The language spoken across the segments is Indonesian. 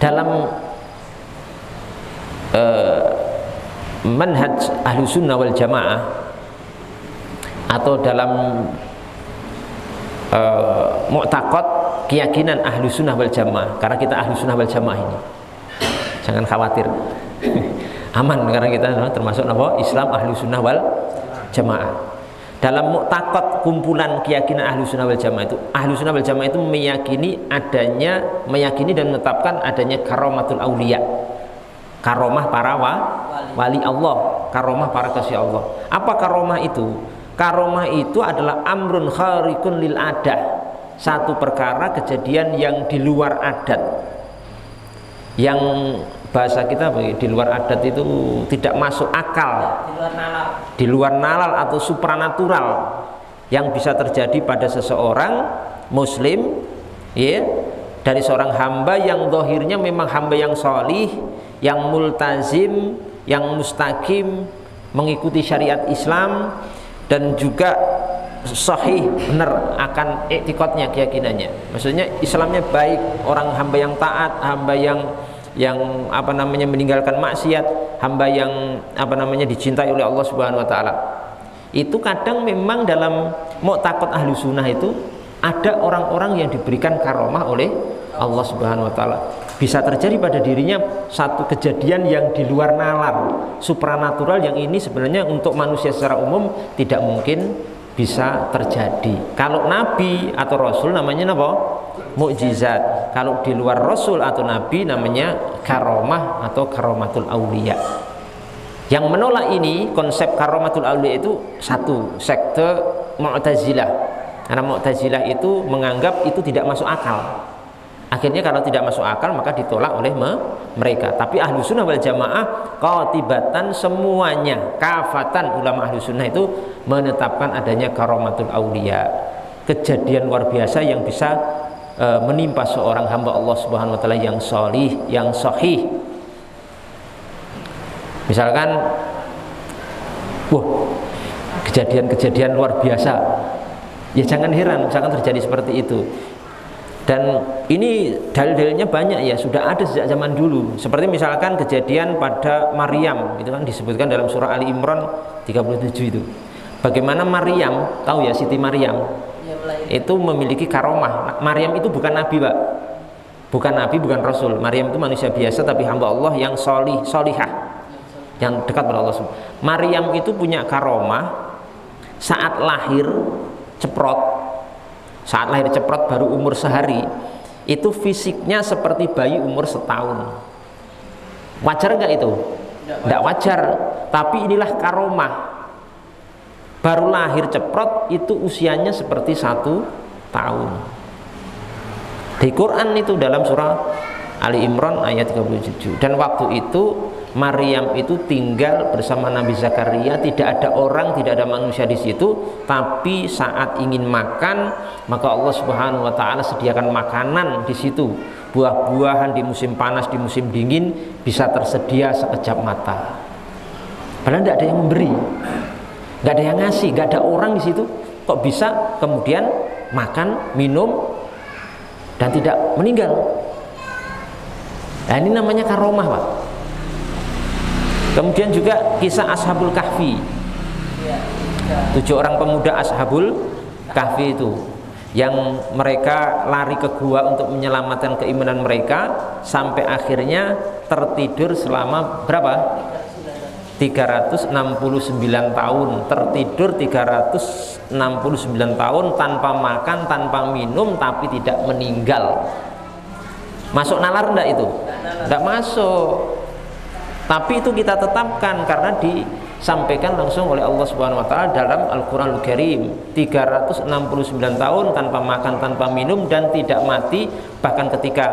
dalam manhaj ahlu sunnah wal jamaah atau dalam mu'taqad keyakinan ahlu sunnah wal jamaah, karena kita ahlu sunnah wal jamaah ini, jangan khawatir aman karena kita termasuk apa? Islam ahlu sunnah wal jamaah. Dalam mu'taqad kumpulan keyakinan ahlu sunnah wal jamaah itu, ahlu sunnah wal jamaah itu meyakini dan menetapkan adanya karomatul auliya, karomah para wali Allah, karomah para kasih Allah. Apa karomah itu? Karomah itu adalah amrun kharikun lil adah, satu perkara kejadian yang di luar adat, yang bahasa kita di luar adat itu tidak masuk akal, di luar nalar atau supranatural, yang bisa terjadi pada seseorang muslim, ya, dari seorang hamba yang zahirnya memang hamba yang sholih, yang multazim, yang mustaqim, mengikuti syariat Islam, dan juga sahih, benar akan i'tiqadnya, keyakinannya. Maksudnya Islamnya baik, orang hamba yang taat, hamba yang meninggalkan maksiat, hamba yang dicintai oleh Allah Subhanahu wa taala. Itu kadang memang dalam mu'taqad ahlu sunnah itu ada orang-orang yang diberikan karomah oleh Allah Subhanahu wa taala. Bisa terjadi pada dirinya satu kejadian yang di luar nalar, supranatural, yang ini sebenarnya untuk manusia secara umum tidak mungkin bisa terjadi. Kalau nabi atau rasul namanya apa? Mukjizat. Kalau di luar rasul atau nabi namanya karomah atau karomatul auliya. Yang menolak ini, konsep karomatul auliya itu satu sekte Mu'tazilah. Karena Mu'tazilah itu menganggap itu tidak masuk akal. Akhirnya kalau tidak masuk akal maka ditolak oleh mereka. Tapi ahlu sunnah wal jamaah qatibatan semuanya, kafatan ulama ahlu sunnah itu menetapkan adanya karomatul auliya, kejadian luar biasa yang bisa menimpa seorang hamba Allah Subhanahu wa taala yang sholih, yang sahih. Misalkan kejadian-kejadian luar biasa, ya jangan heran misalkan terjadi seperti itu. Dan ini dalil-dalilnya banyak, ya sudah ada sejak zaman dulu. Seperti misalkan kejadian pada Maryam, itu kan disebutkan dalam surah Ali Imran 37 itu. Bagaimana Maryam, tahu ya Siti Maryam itu memiliki karomah. Maryam itu bukan nabi, Pak. Bukan nabi, bukan rasul. Maryam itu manusia biasa tapi hamba Allah yang solihah, yang dekat pada Allah. Maryam itu punya karomah saat lahir ceprot. Saat lahir ceprot baru umur sehari, itu fisiknya seperti bayi umur setahun. Wajar nggak itu? Nggak wajar. Tapi inilah karomah. Baru lahir ceprot itu usianya seperti 1 tahun. Di Quran itu dalam surah Ali Imran ayat 37. Dan waktu itu Maryam itu tinggal bersama Nabi Zakaria, tidak ada orang, tidak ada manusia di situ, tapi saat ingin makan maka Allah Subhanahu wa taala sediakan makanan di situ. Buah-buahan di musim panas, di musim dingin bisa tersedia sekejap mata. Padahal tidak ada yang memberi, nggak ada yang ngasih, nggak ada orang di situ, kok bisa kemudian makan, minum dan tidak meninggal. Nah, ini namanya karomah, Pak. Kemudian juga kisah Ashabul Kahfi, 7 orang pemuda Ashabul Kahfi itu, yang mereka lari ke gua untuk menyelamatkan keimanan mereka, sampai akhirnya tertidur selama berapa? 369 tahun. Tertidur 369 tahun tanpa makan, tanpa minum, tapi tidak meninggal. Masuk nalar enggak itu? Enggak masuk. Tapi itu kita tetapkan karena disampaikan langsung oleh Allah Subhanahu wa taala dalam Al-Qur'anul Karim. 369 tahun tanpa makan, tanpa minum, dan tidak mati. Bahkan ketika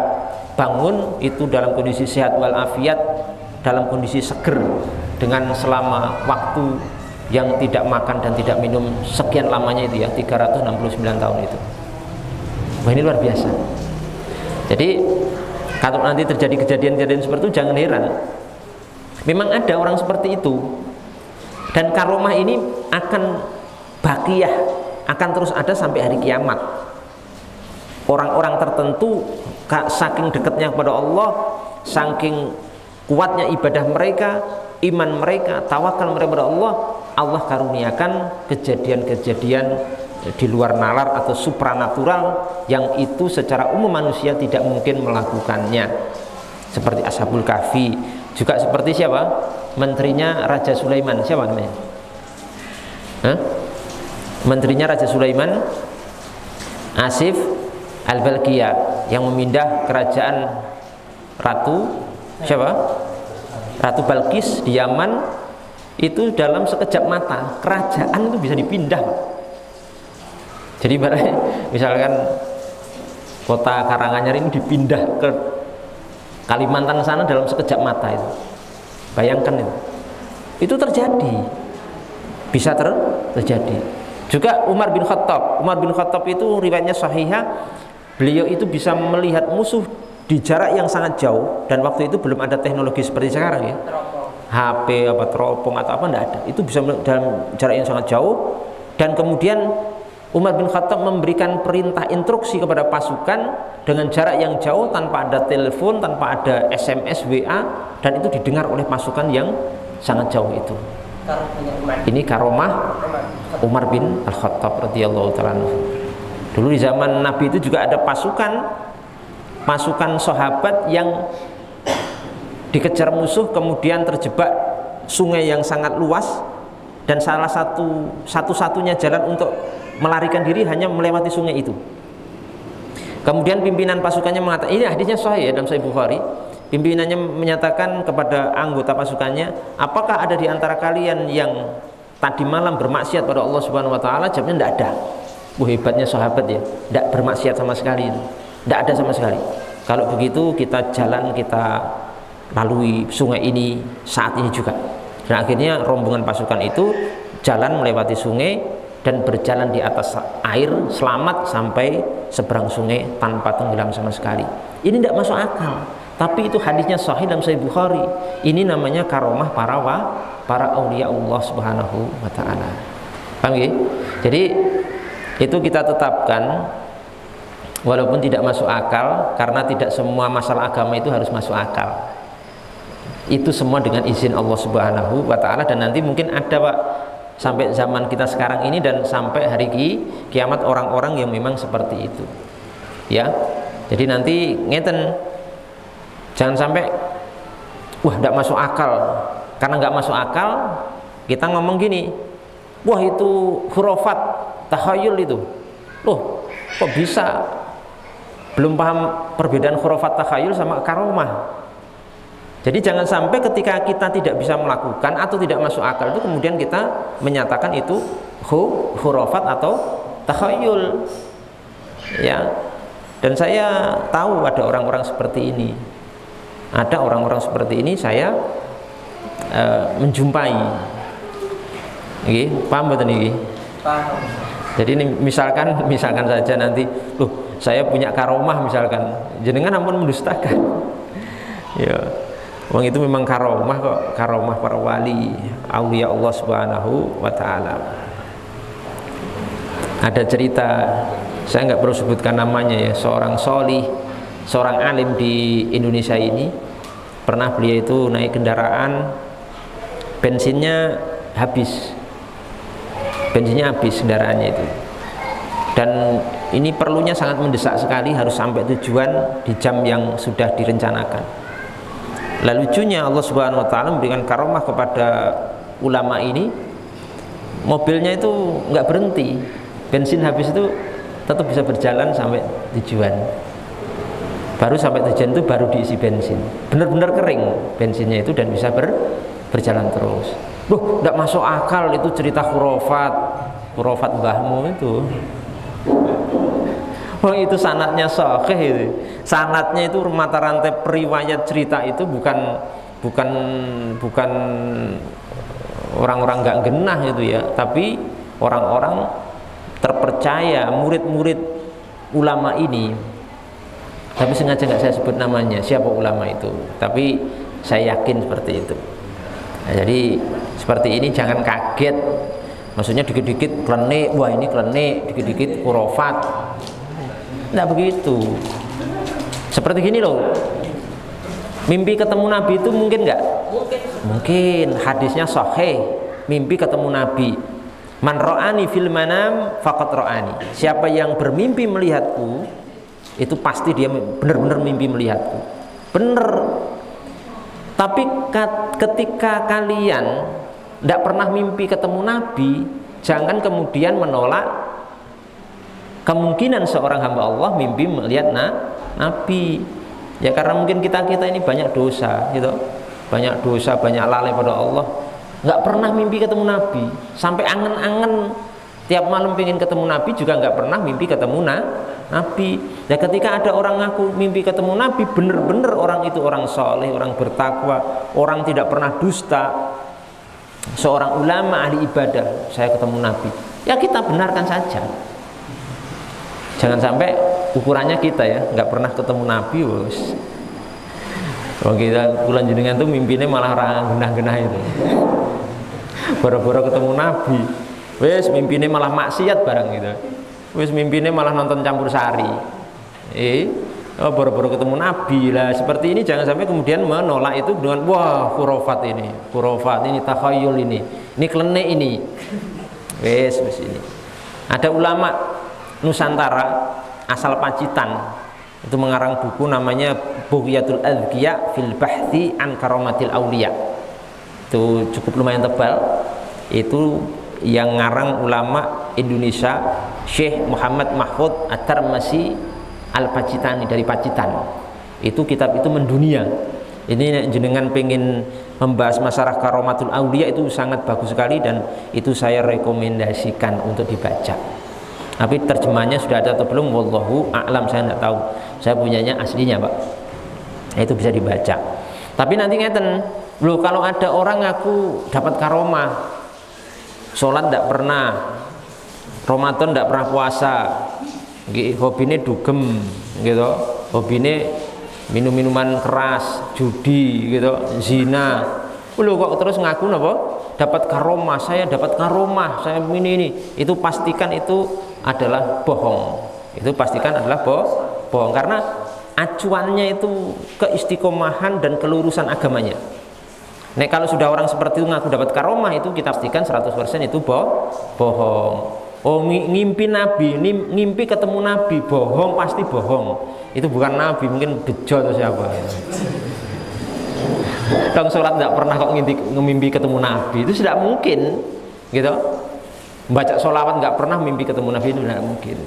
bangun itu dalam kondisi sehat walafiat, dalam kondisi seger, dengan selama waktu yang tidak makan dan tidak minum sekian lamanya itu, ya, 369 tahun itu. Wah, ini luar biasa. Jadi kalau nanti terjadi kejadian-kejadian seperti itu jangan heran. Memang ada orang seperti itu, dan karomah ini akan baqiyah, akan terus ada sampai hari kiamat. Orang-orang tertentu saking dekatnya kepada Allah saking kuatnya ibadah mereka, iman mereka, tawakal mereka kepada Allah, Allah karuniakan kejadian-kejadian di luar nalar atau supranatural yang itu secara umum manusia tidak mungkin melakukannya. Seperti Ashabul Kahfi, juga seperti siapa? Menterinya Raja Sulaiman, siapa namanya? Hah? Menterinya Raja Sulaiman, Asif Al-Balqiyah, yang memindah kerajaan Ratu siapa? Ratu Balqis di Yaman, itu dalam sekejap mata kerajaan itu bisa dipindah. Jadi misalkan kota Karanganyar ini dipindah ke Kalimantan sana dalam sekejap mata itu. Bayangkan itu. Itu terjadi. Bisa terjadi. Juga Umar bin Khattab. Umar bin Khattab itu riwayatnya sahihah, beliau itu bisa melihat musuh di jarak yang sangat jauh, dan waktu itu belum ada teknologi seperti sekarang ya. HP apa teropong atau apa enggak ada. Itu bisa dalam jarak yang sangat jauh, dan kemudian Umar bin Khattab memberikan perintah instruksi kepada pasukan dengan jarak yang jauh, tanpa ada telepon, tanpa ada SMS, WA, dan itu didengar oleh pasukan yang sangat jauh itu. Ini karomah Umar bin Al-Khattab radhiyallahu ta'ala. Dulu di zaman Nabi itu juga ada pasukan sahabat yang dikejar musuh, kemudian terjebak sungai yang sangat luas, dan salah satu-satunya jalan untuk melarikan diri hanya melewati sungai itu. Kemudian pimpinan pasukannya mengatakan, ini hadisnya sahih dalam Sahih Bukhari. Pimpinannya menyatakan kepada anggota pasukannya, apakah ada di antara kalian yang tadi malam bermaksiat pada Allah Subhanahu wa taala? Jawabnya tidak ada. Hebatnya sahabat ya, tidak bermaksiat sama sekali. Tidak ada sama sekali. Kalau begitu kita jalan, kita lalui sungai ini saat ini juga. Dan akhirnya rombongan pasukan itu jalan melewati sungai dan berjalan di atas air selamat sampai seberang sungai tanpa tenggelam sama sekali. Ini tidak masuk akal, tapi itu hadisnya sahih dalam Sahih Bukhari. Ini namanya karomah para aulia Allah Subhanahu wa taala. Paham ya? Jadi itu kita tetapkan walaupun tidak masuk akal, karena tidak semua masalah agama itu harus masuk akal. Itu semua dengan izin Allah Subhanahu wa taala, dan nanti mungkin ada Pak sampai zaman kita sekarang ini dan sampai hari kiamat orang-orang yang memang seperti itu. Ya. Jadi nanti ngeten, jangan sampai wah tidak masuk akal. Karena nggak masuk akal, kita ngomong gini, wah itu khurafat, takhayul itu. Loh, kok bisa? Belum paham perbedaan khurafat takhayul sama karomah. Jadi jangan sampai ketika kita tidak bisa melakukan atau tidak masuk akal itu kemudian kita menyatakan itu khurafat atau takhayul. Ya. Dan saya tahu ada orang-orang seperti ini. Ada orang-orang seperti ini saya menjumpai. Nggih, paham mboten niki? Paham. Jadi ini misalkan saja nanti, loh, saya punya karomah misalkan, jenengan ampun mendustakan. Ya. Wong itu memang karomah kok, karomah para wali, aulia Allah Subhanahu wa taala. Ada cerita, saya nggak perlu sebutkan namanya ya, seorang solih, seorang alim di Indonesia ini, pernah beliau itu naik kendaraan, bensinnya habis kendaraannya itu, dan ini perlunya sangat mendesak sekali, harus sampai tujuan di jam yang sudah direncanakan. Lalu lucunya Allah Subhanahu wa taala memberikan karomah kepada ulama ini, mobilnya itu nggak berhenti, bensin habis itu tetap bisa berjalan sampai tujuan. Baru sampai tujuan itu baru diisi bensin, benar-benar kering bensinnya itu dan bisa berjalan terus. Loh, nggak masuk akal itu cerita khurafat mbahmu itu. Oh, itu sanadnya sahih itu. Sanadnya itu mata rantai periwayat cerita itu bukan orang-orang nggak genah itu ya, tapi orang-orang terpercaya, murid-murid ulama ini. Tapi sengaja nggak saya sebut namanya siapa ulama itu, tapi saya yakin seperti itu. Nah, jadi seperti ini jangan kaget. Maksudnya dikit-dikit klenik, wah ini klenik, dikit-dikit khurafat. Tidak begitu. Seperti gini loh, Mimpi ketemu Nabi itu mungkin nggak? Mungkin. Hadisnya sahih, mimpi ketemu Nabi. Man ra'ani fil manam faqad ra'ani. Siapa yang bermimpi melihatku, itu pasti dia benar-benar mimpi melihatku. Bener. Tapi ketika kalian tidak pernah mimpi ketemu Nabi, jangan kemudian menolak kemungkinan seorang hamba Allah mimpi melihat Nabi. Ya karena mungkin kita ini banyak dosa gitu, banyak dosa, banyak lalai pada Allah, nggak pernah mimpi ketemu Nabi, sampai angen-angen tiap malam pengen ketemu Nabi juga nggak pernah mimpi ketemu Nabi. Ya ketika ada orang ngaku mimpi ketemu Nabi, bener-bener orang itu orang soleh, orang bertakwa, orang tidak pernah dusta, seorang ulama ahli ibadah, saya ketemu Nabi, ya kita benarkan saja. Jangan sampai ukurannya kita ya nggak pernah ketemu Nabi, bos. Kalau kita bulan jenengan tuh mimpinya malah genah-genah itu, boro-boro ketemu Nabi, wes mimpinya malah maksiat barang gitu, wes mimpinya malah nonton campur sari, boro-boro ketemu Nabi lah. Seperti ini jangan sampai kemudian menolak itu dengan wah khurafat ini takhayul ini klenek ini, wes ini. Ada ulama Nusantara asal Pacitan itu mengarang buku namanya Bughyatul Adhkiya fil Bahthi an Karamatil Auliya. Itu cukup lumayan tebal. Itu yang ngarang ulama Indonesia Syekh Muhammad Mahfud At-Tarmasi Al-Pacitani dari Pacitan. Itu kitab itu mendunia. Ini jenengan pengen membahas masalah Karamatul Auliya itu sangat bagus sekali dan itu saya rekomendasikan untuk dibaca. Tapi terjemahnya sudah ada atau belum, wallahu a'lam, saya tidak tahu. Saya punyanya aslinya, Pak. Itu bisa dibaca. Tapi nanti ngeten, loh kalau ada orang ngaku dapat karomah, sholat tidak pernah, Ramadan tidak pernah puasa, hobinya dugem, gitu, hobinya minum-minuman keras, judi, gitu, zina. Loh kok terus ngaku napa? Dapat karomah, saya dapat karomah, saya ini. Itu pastikan itu adalah bohong. Itu pastikan adalah bohong karena acuannya itu keistiqomahan dan kelurusan agamanya. Nah, kalau sudah orang seperti itu ngaku dapat karomah, itu kita pastikan 100% itu bohong. Oh, ngimpi Nabi, ngimpi ketemu Nabi, bohong, pasti bohong. Itu bukan Nabi, mungkin bejo atau siapa. Dong sholat tidak pernah kok ngimpi ketemu Nabi, itu tidak mungkin gitu. Baca sholawat nggak pernah mimpi ketemu Nabi, itu tidak mungkin.